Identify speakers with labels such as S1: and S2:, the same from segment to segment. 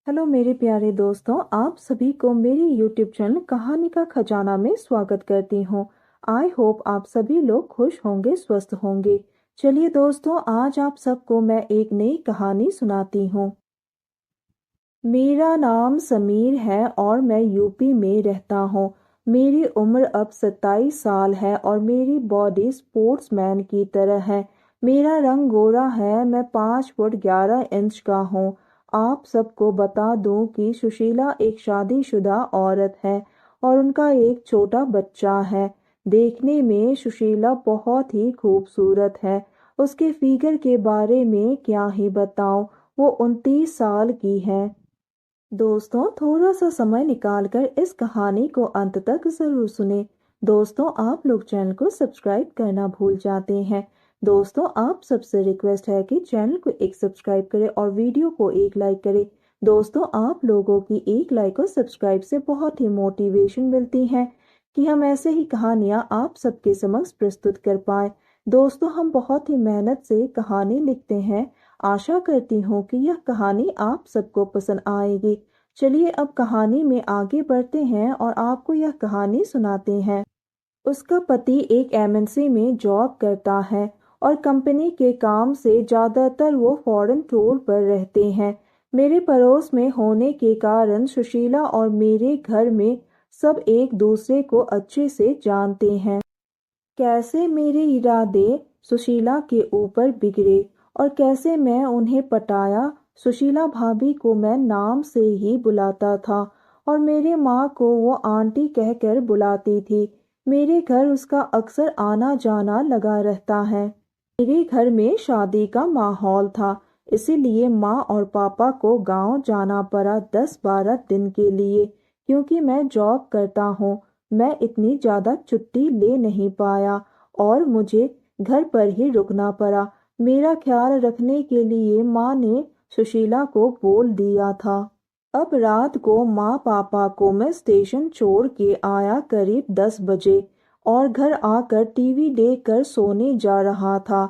S1: Hello मेरे प्यारे दोस्तों, आप सभी को मेरी यूट्यूब चैनल कहानी का खजाना में स्वागत करती हूँ। आई होप आप सभी लोग खुश होंगे, स्वस्थ होंगे। चलिए दोस्तों, आज आप सबको मैं एक नई कहानी सुनाती हूँ। मेरा नाम समीर है और मैं यूपी में रहता हूँ। मेरी उम्र अब 27 साल है और मेरी बॉडी स्पोर्ट्समैन की तरह है। मेरा रंग गोरा है। मैं 5 फुट 11 इंच का हूँ। आप सबको बता दूं कि सुशीला एक शादीशुदा औरत है और उनका एक छोटा बच्चा है। देखने में सुशीला बहुत ही खूबसूरत है। उसके फिगर के बारे में क्या ही बताऊं, वो 29 साल की है। दोस्तों, थोड़ा सा समय निकालकर इस कहानी को अंत तक जरूर सुने। दोस्तों, आप लोग चैनल को सब्सक्राइब करना भूल जाते हैं। दोस्तों, आप सबसे रिक्वेस्ट है कि चैनल को एक सब्सक्राइब करें और वीडियो को एक लाइक करें। दोस्तों, आप लोगों की एक लाइक और सब्सक्राइब से बहुत ही मोटिवेशन मिलती है कि हम ऐसे ही कहानियां आप सबके समक्ष प्रस्तुत कर पाए। दोस्तों, हम बहुत ही मेहनत से कहानी लिखते हैं। आशा करती हूँ कि यह कहानी आप सबको पसंद आएगी। चलिए अब कहानी में आगे बढ़ते हैं और आपको यह कहानी सुनाते हैं। उसका पति एक एमएनसी में जॉब करता है और कंपनी के काम से ज़्यादातर वो फॉरेन टूर पर रहते हैं। मेरे पड़ोस में होने के कारण सुशीला और मेरे घर में सब एक दूसरे को अच्छे से जानते हैं। कैसे मेरे इरादे सुशीला के ऊपर बिगड़े और कैसे मैं उन्हें पटाया। सुशीला भाभी को मैं नाम से ही बुलाता था और मेरे माँ को वो आंटी कहकर बुलाती थी। मेरे घर उसका अक्सर आना जाना लगा रहता है। मेरे घर में शादी का माहौल था, इसीलिए माँ और पापा को गांव जाना पड़ा 10-12 दिन के लिए। क्योंकि मैं जॉब करता हूँ, मैं इतनी ज़्यादा छुट्टी ले नहीं पाया और मुझे घर पर ही रुकना पड़ा। मेरा ख्याल रखने के लिए माँ ने सुशीला को बोल दिया था। अब रात को माँ पापा को मैं स्टेशन छोड़ के आया करीब 10 बजे और घर आकर टीवी देखकर सोने जा रहा था।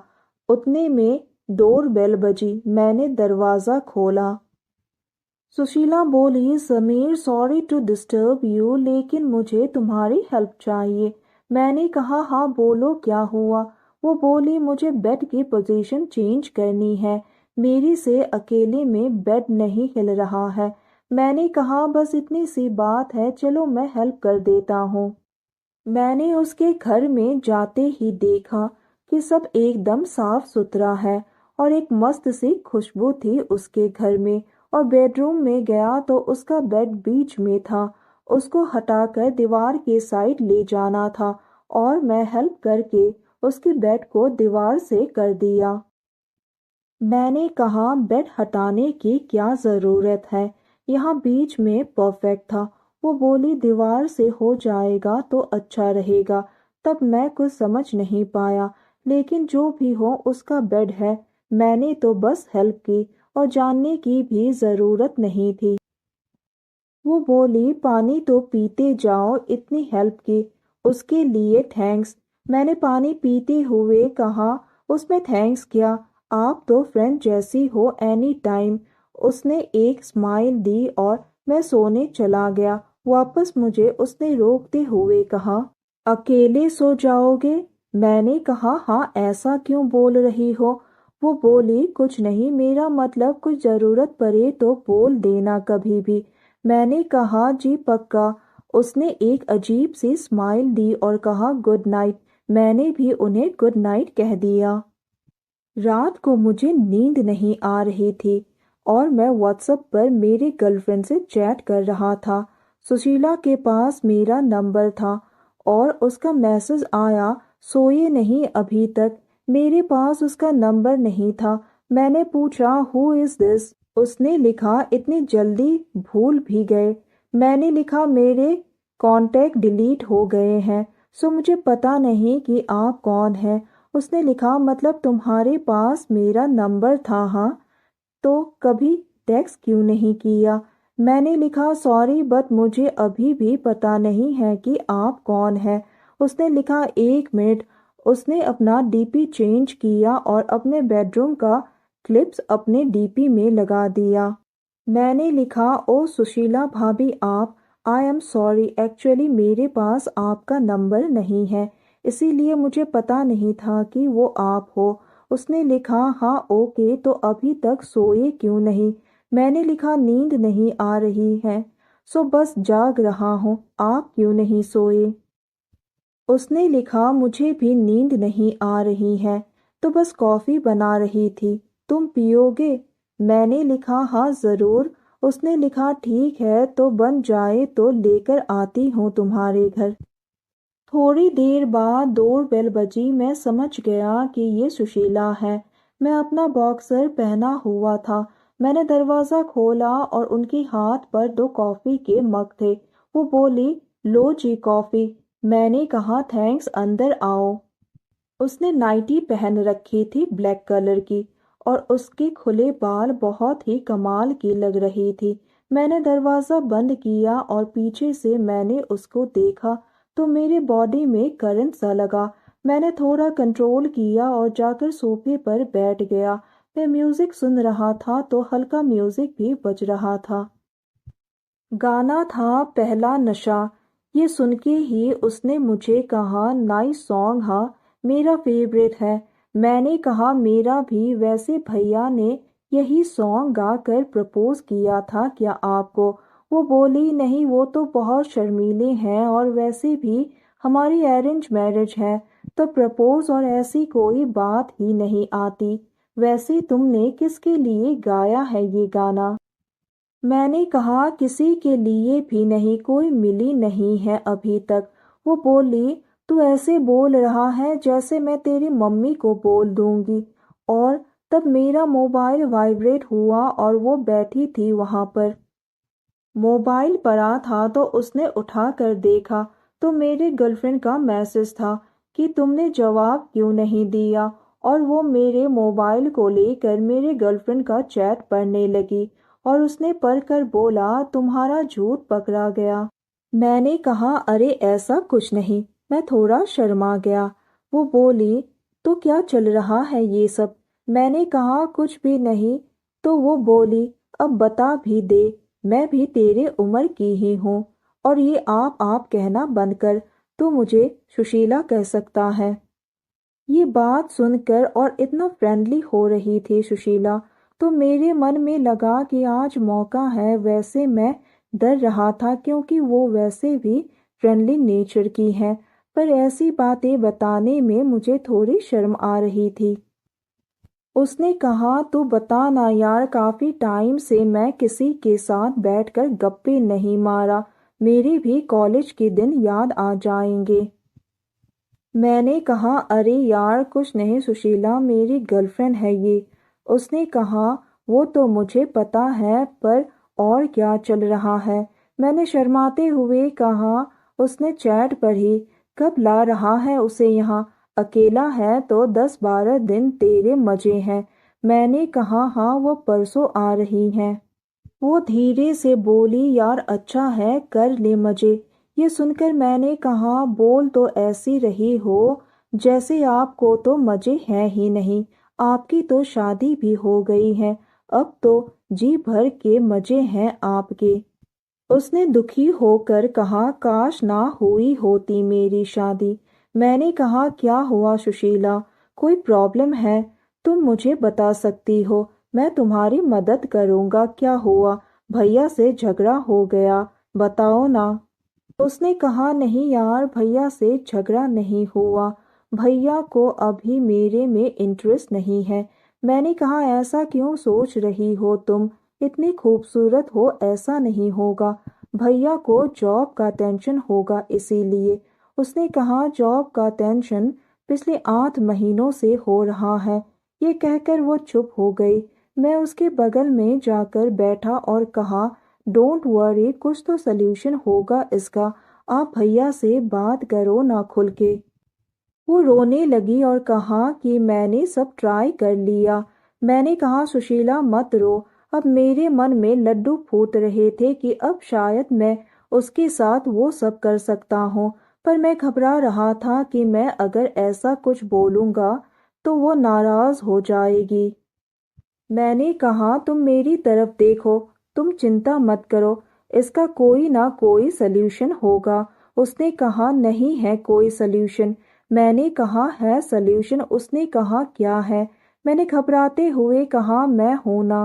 S1: उतने में डोर बेल बजी। मैंने दरवाज़ा खोला। सुशीला बोली, Sameer sorry to disturb you, लेकिन मुझे तुम्हारी हेल्प चाहिए। मैंने कहा, हाँ बोलो क्या हुआ। वो बोली, मुझे बेड की पोजीशन चेंज करनी है। मेरी से अकेले में बेड नहीं हिल रहा है। मैंने कहा, बस इतनी सी बात है, चलो मैं हेल्प कर देता हूँ। मैंने उसके घर में जाते ही देखा कि सब एकदम साफ सुथरा है और एक मस्त सी खुशबू थी उसके घर में। और बेडरूम में गया तो उसका बेड बीच में था। उसको हटाकर दीवार के साइड ले जाना था और मैं हेल्प करके उसके बेड को दीवार से कर दिया। मैंने कहा, बेड हटाने की क्या ज़रूरत है, यहाँ बीच में परफेक्ट था। वो बोली, दीवार से हो जाएगा तो अच्छा रहेगा। तब मैं कुछ समझ नहीं पाया, लेकिन जो भी हो उसका बेड है। मैंने तो बस हेल्प की और जानने की भी ज़रूरत नहीं थी। वो बोली, पानी तो पीते जाओ, इतनी हेल्प की उसके लिए थैंक्स। मैंने पानी पीते हुए कहा, उसमें थैंक्स क्या, आप तो फ्रेंड जैसी हो एनी टाइम। उसने एक स्माइल दी और मैं सोने चला गया। वापस मुझे उसने रोकते हुए कहा, अकेले सो जाओगे। मैंने कहा, हाँ ऐसा क्यों बोल रही हो। वो बोली, कुछ नहीं, मेरा मतलब कुछ ज़रूरत पड़े तो बोल देना कभी भी। मैंने कहा, जी पक्का। उसने एक अजीब सी स्माइल दी और कहा, गुड नाइट। मैंने भी उन्हें गुड नाइट कह दिया। रात को मुझे नींद नहीं आ रही थी और मैं व्हाट्सएप पर मेरे गर्लफ्रेंड से चैट कर रहा था। सुशीला के पास मेरा नंबर था और उसका मैसेज आया, सोए नहीं अभी तक। मेरे पास उसका नंबर नहीं था। मैंने पूछा, हु इज़ दिस। उसने लिखा, इतनी जल्दी भूल भी गए। मैंने लिखा, मेरे कांटेक्ट डिलीट हो गए हैं, सो मुझे पता नहीं कि आप कौन हैं। उसने लिखा, मतलब तुम्हारे पास मेरा नंबर था हाँ, तो कभी टेक्स्ट क्यों नहीं किया। मैंने लिखा, सॉरी बट मुझे अभी भी पता नहीं है कि आप कौन हैं। उसने लिखा, 1 मिनट। उसने अपना डीपी चेंज किया और अपने बेडरूम का क्लिप्स अपने डीपी में लगा दिया। मैंने लिखा, ओ सुशीला भाभी आप, आई एम सॉरी, एक्चुअली मेरे पास आपका नंबर नहीं है, इसीलिए मुझे पता नहीं था कि वो आप हो। उसने लिखा, हाँ ओके, तो अभी तक सोए क्यों नहीं? मैंने लिखा, नींद नहीं आ रही है, सो बस जाग रहा हूँ, आप क्यों नहीं सोए? उसने लिखा, मुझे भी नींद नहीं आ रही है, तो बस कॉफ़ी बना रही थी, तुम पियोगे? मैंने लिखा, हाँ ज़रूर। उसने लिखा, ठीक है, तो बन जाए तो लेकर आती हूँ तुम्हारे घर। थोड़ी देर बाद डोरबेल बजी। मैं समझ गया कि ये सुशीला है। मैं अपना बॉक्सर पहना हुआ था। मैंने दरवाज़ा खोला और उनके हाथ पर 2 कॉफ़ी के मग थे। वो बोली, लो जी कॉफ़ी। मैंने कहा, थैंक्स, अंदर आओ। उसने नाइटी पहन रखी थी ब्लैक कलर की, और उसके खुले बाल बहुत ही कमाल की लग रही थी। मैंने दरवाज़ा बंद किया और पीछे से मैंने उसको देखा तो मेरे बॉडी में करंट सा लगा। मैंने थोड़ा कंट्रोल किया और जाकर सोफे पर बैठ गया। मैं म्यूज़िक सुन रहा था तो हल्का म्यूज़िक भी बज रहा था। गाना था पहला नशा। ये सुन के ही उसने मुझे कहा, नाइस सॉन्ग, हाँ मेरा फेवरेट है। मैंने कहा, मेरा भी। वैसे भैया ने यही सॉन्ग गाकर प्रपोज किया था क्या आपको? वो बोली, नहीं वो तो बहुत शर्मीले हैं, और वैसे भी हमारी अरेंज मैरिज है, तो प्रपोज और ऐसी कोई बात ही नहीं आती। वैसे तुमने किसके लिए गाया है ये गाना? मैंने कहा, किसी के लिए भी नहीं, कोई मिली नहीं है अभी तक। वो बोली, तू ऐसे बोल रहा है जैसे मैं तेरी मम्मी को बोल दूंगी। और तब मेरा मोबाइल वाइब्रेट हुआ और वो बैठी थी वहां पर। मोबाइल पड़ा था तो उसने उठा कर देखा तो मेरे गर्लफ्रेंड का मैसेज था कि तुमने जवाब क्यों नहीं दिया, और वो मेरे मोबाइल को लेकर मेरे गर्लफ्रेंड का चैट पढ़ने लगी और उसने पढ़कर बोला, तुम्हारा झूठ पकड़ा गया। मैंने कहा, अरे ऐसा कुछ नहीं। मैं थोड़ा शर्मा गया। वो बोली, तो क्या चल रहा है ये सब? मैंने कहा, कुछ भी नहीं। तो वो बोली, अब बता भी दे, मैं भी तेरे उम्र की ही हूँ, और ये आप कहना बंद कर, तू मुझे सुशीला कह सकता है। ये बात सुनकर और इतना फ्रेंडली हो रही थी सुशीला, तो मेरे मन में लगा कि आज मौका है। वैसे मैं डर रहा था क्योंकि वो वैसे भी फ्रेंडली नेचर की है, पर ऐसी बातें बताने में मुझे थोड़ी शर्म आ रही थी। उसने कहा, तू बता ना यार, काफ़ी टाइम से मैं किसी के साथ बैठकर गप्पे नहीं मारा, मेरे भी कॉलेज के दिन याद आ जाएंगे। मैंने कहा, अरे यार कुछ नहीं सुशीला, मेरी गर्लफ्रेंड है ये। उसने कहा, वो तो मुझे पता है, पर और क्या चल रहा है? मैंने शर्माते हुए कहा, उसने चैट पढ़ी, कब ला रहा है उसे यहाँ? अकेला है तो 10-12 दिन तेरे मजे हैं। मैंने कहा, हाँ वो परसों आ रही हैं। वो धीरे से बोली, यार अच्छा है, कर ले मजे। ये सुनकर मैंने कहा, बोल तो ऐसी रही हो जैसे आपको तो मजे हैं ही नहीं, आपकी तो शादी भी हो गई है, अब तो जी भर के मजे हैं आपके। उसने दुखी होकर कहा, काश ना हुई होती मेरी शादी। मैंने कहा, क्या हुआ सुशीला, कोई प्रॉब्लम है? तुम मुझे बता सकती हो, मैं तुम्हारी मदद करूंगा। क्या हुआ? भैया से झगड़ा हो गया, बताओ ना। उसने कहा, नहीं यार, भैया से झगड़ा नहीं हुआ, भैया को अभी मेरे में इंटरेस्ट नहीं है। मैंने कहा, ऐसा क्यों सोच रही हो तुम? इतनी खूबसूरत हो, ऐसा नहीं होगा। भैया को जॉब का टेंशन होगा इसीलिए। उसने कहा, जॉब का टेंशन पिछले 8 महीनों से हो रहा है। ये कहकर वो चुप हो गई। मैं उसके बगल में जाकर बैठा और कहा, डोंट वरी, कुछ तो सल्यूशन होगा इसका, आप भैया से बात करो ना खुल के। वो रोने लगी और कहा कि मैंने सब ट्राई कर लिया। मैंने कहा, सुशीला मत रो। अब मेरे मन में लड्डू फूट रहे थे कि अब शायद मैं उसके साथ वो सब कर सकता हूँ, पर मैं घबरा रहा था कि मैं अगर ऐसा कुछ बोलूँगा तो वो नाराज़ हो जाएगी। मैंने कहा, तुम मेरी तरफ देखो, तुम चिंता मत करो, इसका कोई ना कोई सल्यूशन होगा। उसने कहा नहीं है कोई सल्यूशन। मैंने कहा है सल्यूशन। उसने कहा क्या है? मैंने घबराते हुए कहा मैं हूं ना।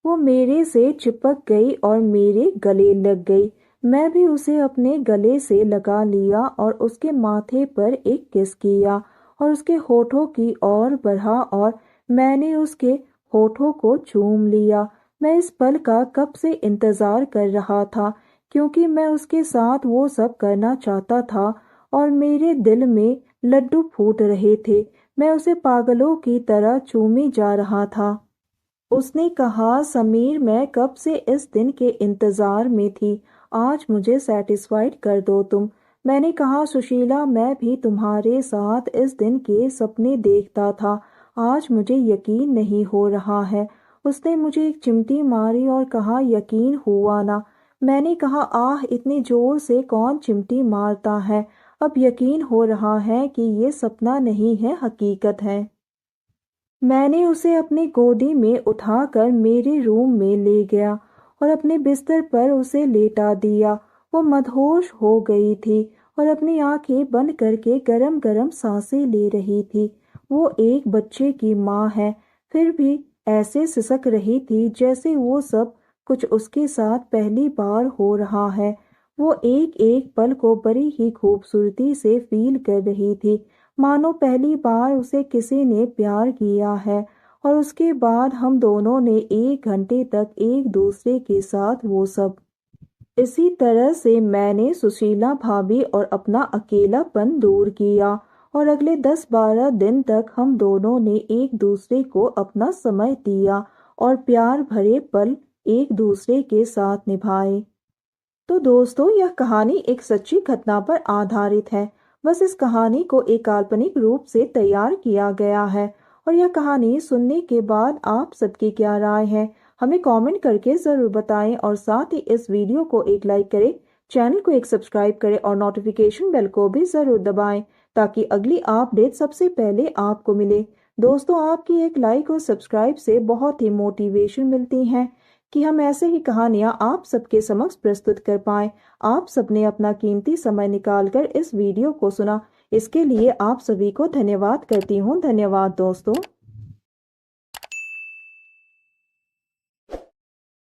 S1: वो मेरे से चिपक गई और मेरे गले लग गई। मैं भी उसे अपने गले से लगा लिया और उसके माथे पर एक किस किया और उसके होठों की ओर बढ़ा और मैंने उसके होठों को चूम लिया। मैं इस पल का कब से इंतजार कर रहा था, क्योंकि मैं उसके साथ वो सब करना चाहता था और मेरे दिल में लड्डू फूट रहे थे। मैं उसे पागलों की तरह चूमे जा रहा था। उसने कहा समीर, मैं कब से इस दिन के इंतजार में थी, आज मुझे सेटिस्फाइड कर दो तुम। मैंने कहा सुशीला, मैं भी तुम्हारे साथ इस दिन के सपने देखता था, आज मुझे यकीन नहीं हो रहा है। उसने मुझे एक चिमटी मारी और कहा यकीन हुआ ना। मैंने कहा आह, इतने जोर से कौन चिमटी मारता है। अब यकीन हो रहा है कि ये सपना नहीं है, हकीकत है। मैंने उसे अपनी गोदी में उठाकर मेरे रूम में ले गया और अपने बिस्तर पर उसे लेटा दिया। वो मदहोश हो गई थी और अपनी आंखें बंद करके गरम गरम सांसें ले रही थी। वो एक बच्चे की माँ है, फिर भी ऐसे सिसक रही थी जैसे वो सब कुछ उसके साथ पहली बार हो रहा है। वो एक एक पल को बड़ी ही खूबसूरती से फील कर रही थी, मानो पहली बार उसे किसी ने प्यार किया है। और उसके बाद हम दोनों ने 1 घंटे तक एक दूसरे के साथ वो सब। इसी तरह से मैंने सुशीला भाभी और अपना अकेलापन दूर किया और अगले 10-12 दिन तक हम दोनों ने एक दूसरे को अपना समय दिया और प्यार भरे पल एक दूसरे के साथ निभाए। तो दोस्तों, यह कहानी एक सच्ची घटना पर आधारित है। बस इस कहानी को एक काल्पनिक रूप से तैयार किया गया है और यह कहानी सुनने के बाद आप सबकी क्या राय है, हमें कमेंट करके ज़रूर बताएं और साथ ही इस वीडियो को एक लाइक करें, चैनल को एक सब्सक्राइब करें और नोटिफिकेशन बेल को भी ज़रूर दबाएं ताकि अगली अपडेट सबसे पहले आपको मिले। दोस्तों, आपकी एक लाइक और सब्सक्राइब से बहुत ही मोटिवेशन मिलती है कि हम ऐसे ही कहानियां आप सबके समक्ष प्रस्तुत कर पाएं। आप सबने अपना कीमती समय निकालकर इस वीडियो को सुना, इसके लिए आप सभी को धन्यवाद करती हूँ। धन्यवाद दोस्तों।